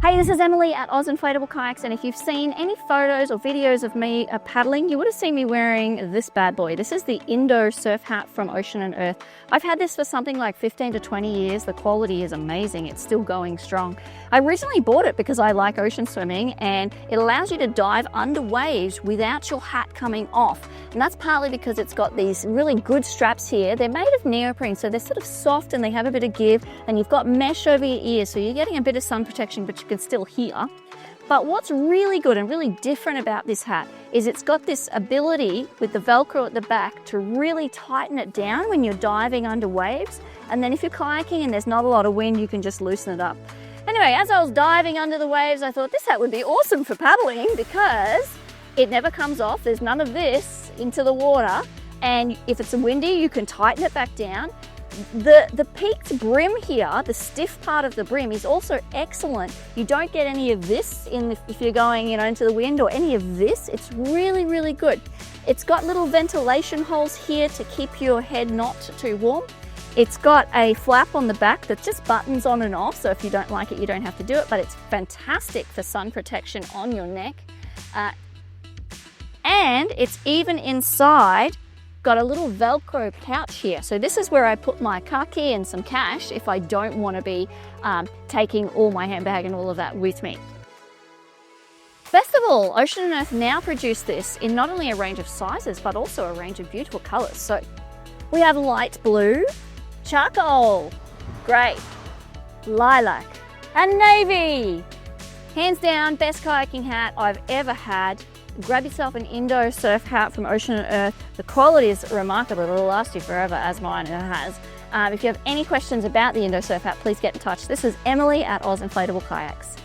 Hey, this is Emily at Inflatable Kayaks, and if you've seen any photos or videos of me paddling, you would have seen me wearing this bad boy. This is the Indo surf hat from Ocean and Earth. I've had this for something like 15 to 20 years. The quality is amazing. It's still going strong. I originally bought it because I like ocean swimming, and it allows you to dive under waves without your hat coming off. And that's partly because it's got these really good straps here. They're made of neoprene, so they're sort of soft and they have a bit of give, and you've got mesh over your ears, so you're getting a bit of sun protection, but you can still hear. But what's really good and really different about this hat is it's got this ability with the Velcro at the back to really tighten it down when you're diving under waves. And then if you're kayaking and there's not a lot of wind, you can just loosen it up. Anyway, as I was diving under the waves, I thought this hat would be awesome for paddling because it never comes off. There's none of this into the water. And if it's windy, you can tighten it back down. The peaked brim here, the stiff part of the brim, is also excellent. You don't get any of this if you're going, into the wind, or any of this. It's really, really good. It's got little ventilation holes here to keep your head not too warm. It's got a flap on the back that just buttons on and off, so if you don't like it, you don't have to do it, but it's fantastic for sun protection on your neck. And it's even inside got a little Velcro pouch here. So this is where I put my car key and some cash if I don't want to be taking all my handbag and all of that with me. Best of all, Ocean and Earth now produce this in not only a range of sizes, but also a range of beautiful colors. So we have light blue, charcoal, grey, lilac, and navy. Hands down, best kayaking hat I've ever had. Grab yourself an Indo surf hat from Ocean and Earth. The quality is remarkable. It'll last you forever, as mine has. If you have any questions about the Indo surf hat, please get in touch. This is Emily at Inflatable Kayaks.